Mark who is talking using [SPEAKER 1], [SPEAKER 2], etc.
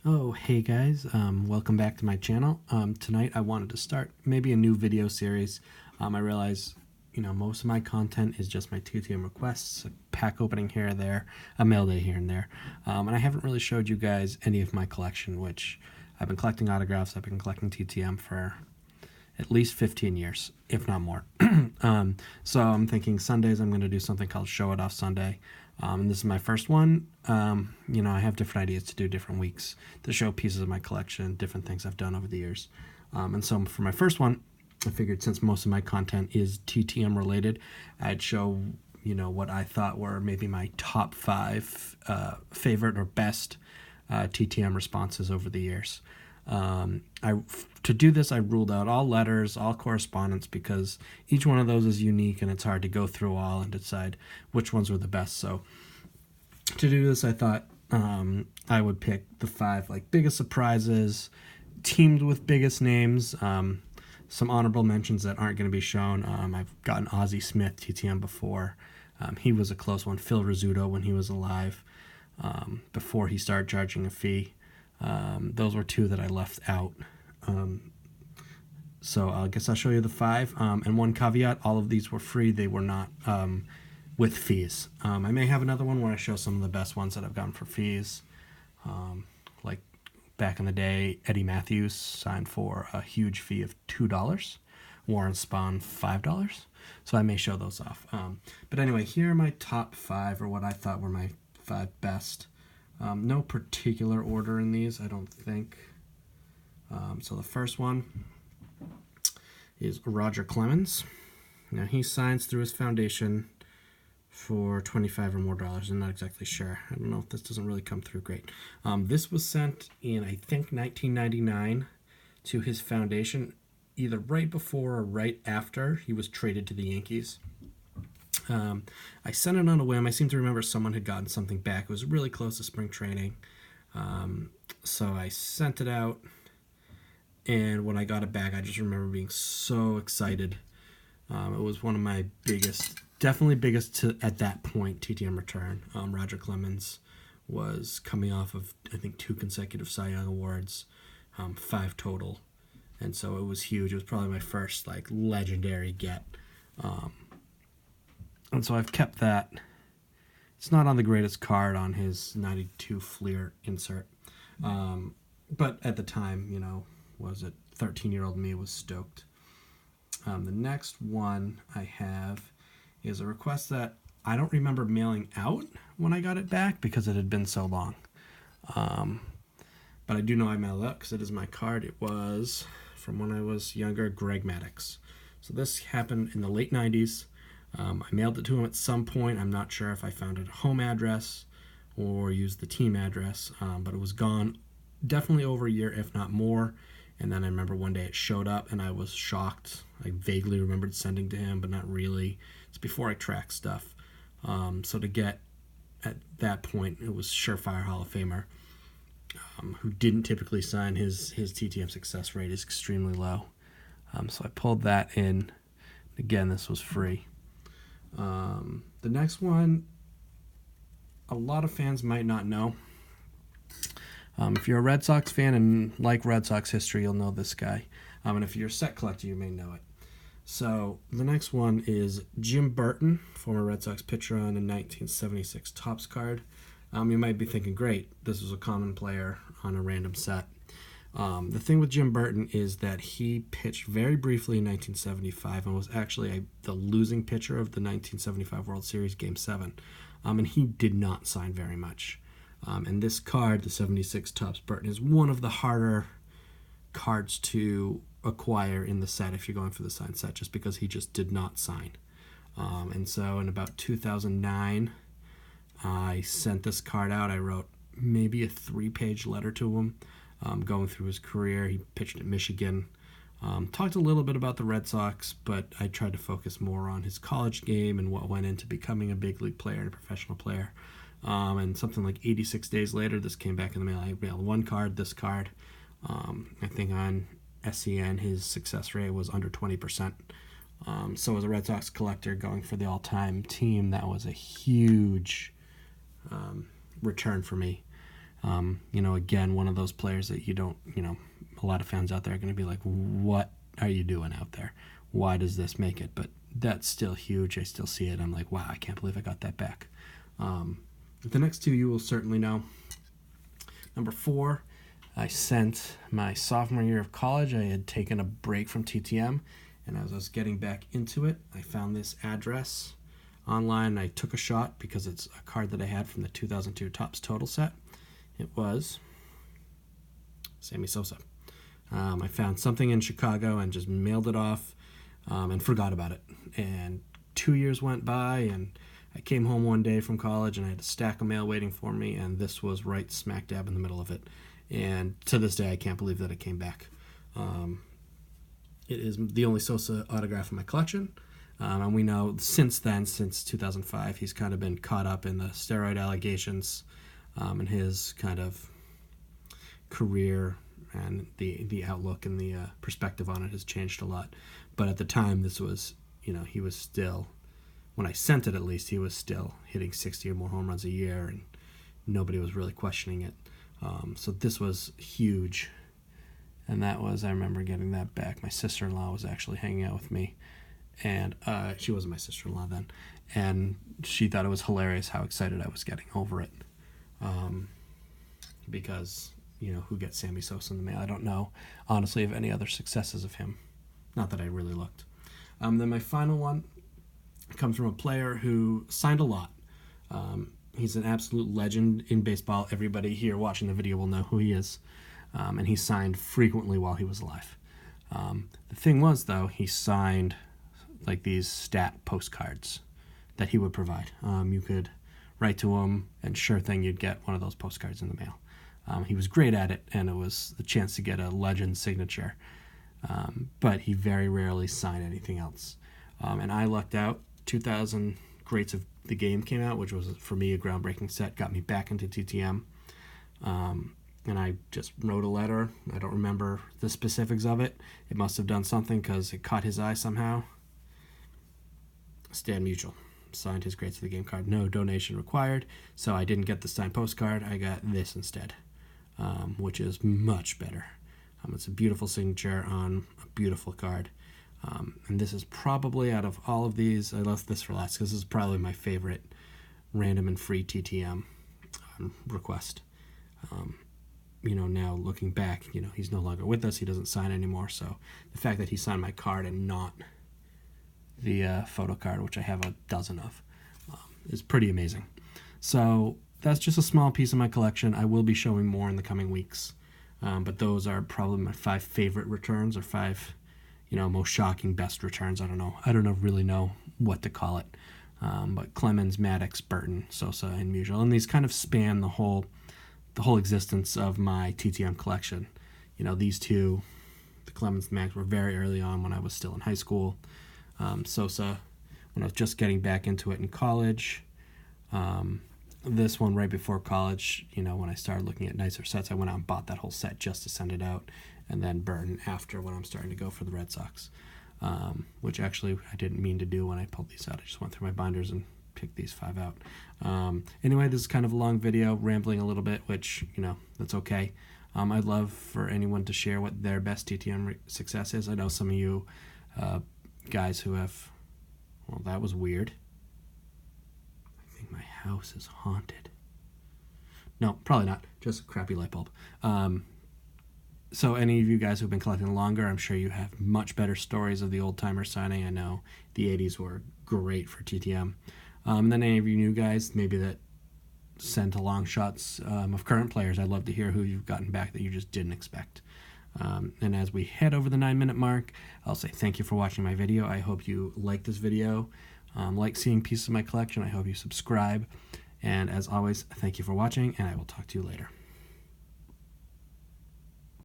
[SPEAKER 1] Oh, hey guys, welcome back to my channel. Tonight I wanted to start maybe a new video series. I realize, most of my content is just my TTM requests, a pack opening here or there, a mail day here and there. And I haven't really showed you guys any of my collection, which I've been collecting autographs, I've been collecting TTM for at least 15 years, if not more. So I'm thinking Sundays I'm going to do something called Show It Off Sunday. And this is my first one. I have different ideas to do different weeks to show pieces of my collection, different things I've done over the years. And so for my first one, I figured since most of my content is TTM related, I'd show, what I thought were maybe my top 5 favorite or best TTM responses over the years. To do this, I ruled out all letters, all correspondence, because each one of those is unique and it's hard to go through all and decide which ones were the best. So to do this, I thought I would pick the 5 biggest surprises, teamed with biggest names, some honorable mentions that aren't going to be shown. I've gotten Ozzie Smith TTM before. He was a close one. Phil Rizzuto when he was alive, before he started charging a fee. Those were 2 that I left out. So I guess I'll show you the 5. And one caveat, all of these were free. They were not with fees. I may have another one where I show some of the best ones that I've gotten for fees. Like back in the day, Eddie Matthews signed for a huge fee of $2. Warren Spahn, $5. So I may show those off. But anyway, here are my top 5, or what I thought were my 5 best. No particular order in these, I don't think. So the first one is Roger Clemens. Now he signs through his foundation for $25 or more. I'm not exactly sure. I don't know if this doesn't really come through great. This was sent in, I think, 1999 to his foundation, either right before or right after he was traded to the Yankees. I sent it on a whim. I seem to remember someone had gotten something back. It was really close to spring training. So I sent it out, and when I got it back, I just remember being so excited. It was one of my biggest, definitely biggest at that point, TTM return. Roger Clemens was coming off of, I think, 2 consecutive Cy Young Awards, 5 total. And so it was huge. It was probably my first, legendary get. And so I've kept that. It's not on the greatest card on his 92 Fleer insert. But at the time, was it 13-year-old me was stoked. The next one I have is a request that I don't remember mailing out when I got it back because it had been so long. But I do know I mailed it out because it is my card. It was, from when I was younger, Greg Maddux. So this happened in the late 90s. I mailed it to him at some point. I'm not sure if I found it at a home address or used the team address, but it was gone definitely over a year, if not more. And then I remember one day it showed up and I was shocked. I vaguely remembered sending to him, but not really. It's before I tracked stuff. So to get at that point, it was surefire Hall of Famer, who didn't typically sign. His TTM success rate is extremely low. So I pulled that in. Again, this was free. The next one, a lot of fans might not know. If you're a Red Sox fan and like Red Sox history, you'll know this guy. And if you're a set collector, you may know it. So the next one is Jim Burton, former Red Sox pitcher on a 1976 Topps card. You might be thinking, great, this was a common player on a random set. The thing with Jim Burton is that he pitched very briefly in 1975 and was actually the losing pitcher of the 1975 World Series Game 7. And he did not sign very much. And this card, the 76 Topps Burton, is one of the harder cards to acquire in the set if you're going for the signed set, just because he just did not sign. And so in about 2009, I sent this card out. I wrote maybe a 3-page letter to him. Going through his career. He pitched at Michigan. Talked a little bit about the Red Sox, but I tried to focus more on his college game and what went into becoming a big league player and a professional player. And something like 86 days later, this came back in the mail. I mailed one card, this card. I think on SCN, his success rate was under 20%. So as a Red Sox collector going for the all-time team, that was a huge return for me. Again, one of those players that you don't, a lot of fans out there are going to be like, what are you doing out there? Why does this make it? But that's still huge. I still see it. I'm like, wow, I can't believe I got that back. The next two you will certainly know. Number 4, I sent my sophomore year of college. I had taken a break from TTM, and as I was getting back into it, I found this address online, and I took a shot because it's a card that I had from the 2002 Topps Total set. It was Sammy Sosa. I found something in Chicago and just mailed it off and forgot about it. And 2 years went by, and I came home one day from college, and I had a stack of mail waiting for me, and this was right smack dab in the middle of it. And to this day, I can't believe that it came back. It is the only Sosa autograph in my collection. And we know since then, since 2005, he's kind of been caught up in the steroid allegations and his kind of career, and the outlook and the perspective on it has changed a lot. But at the time, this was, he was still, when I sent it at least, he was still hitting 60 or more home runs a year, and nobody was really questioning it. So this was huge. And that was, I remember getting that back. My sister-in-law was actually hanging out with me, and she wasn't my sister-in-law then, and she thought it was hilarious how excited I was getting over it. Because, who gets Sammy Sosa in the mail? I don't know, honestly, of any other successes of him. Not that I really looked. Then my final one comes from a player who signed a lot. He's an absolute legend in baseball. Everybody here watching the video will know who he is. And he signed frequently while he was alive. The thing was, though, he signed like these stat postcards that he would provide. You could write to him, and sure thing, you'd get one of those postcards in the mail. He was great at it, and it was the chance to get a legend signature. But he very rarely signed anything else. And I lucked out. 2000 Greats of the Game came out, which was, for me, a groundbreaking set. Got me back into TTM. And I just wrote a letter. I don't remember the specifics of it. It must have done something because it caught his eye somehow. Stan Musial signed his Greats of the Game card. No donation required. So I didn't get the signed postcard. I got this instead, which is much better. It's a beautiful signature on a beautiful card. And this is probably, out of all of these, I left this for last because this is probably my favorite random and free TTM request. Now looking back, he's no longer with us. He doesn't sign anymore. So the fact that he signed my card and not the photo card, which I have a dozen of, is pretty amazing. So that's just a small piece of my collection. I will be showing more in the coming weeks. But those are probably my 5 favorite returns, or 5, most shocking best returns. I don't really know what to call it. But Clemens, Maddux, Burton, Sosa, and Musial. And these kind of span the whole existence of my TTM collection. These two, the Clemens and Maddux, were very early on when I was still in high school. Sosa, when I was just getting back into it in college. This one right before college, when I started looking at nicer sets, I went out and bought that whole set just to send it out. And then Burton after, when I'm starting to go for the Red Sox, which actually I didn't mean to do when I pulled these out. I just went through my binders and picked these 5 out. Anyway, this is kind of a long video, rambling a little bit, which, that's okay. I'd love for anyone to share what their best TTM success is. I know some of you guys who have, well, that was weird. I think my house is haunted. No, probably not. Just a crappy light bulb. So any of you guys who've been collecting longer, I'm sure you have much better stories of the old-timer signing. I know the 80s were great for TTM. And then any of you new guys, maybe that sent along shots of current players, I'd love to hear who you've gotten back that you just didn't expect. And as we head over the 9-minute mark, I'll say thank you for watching my video. I hope you like this video, like seeing pieces of my collection. I hope you subscribe. And as always, thank you for watching, and I will talk to you later.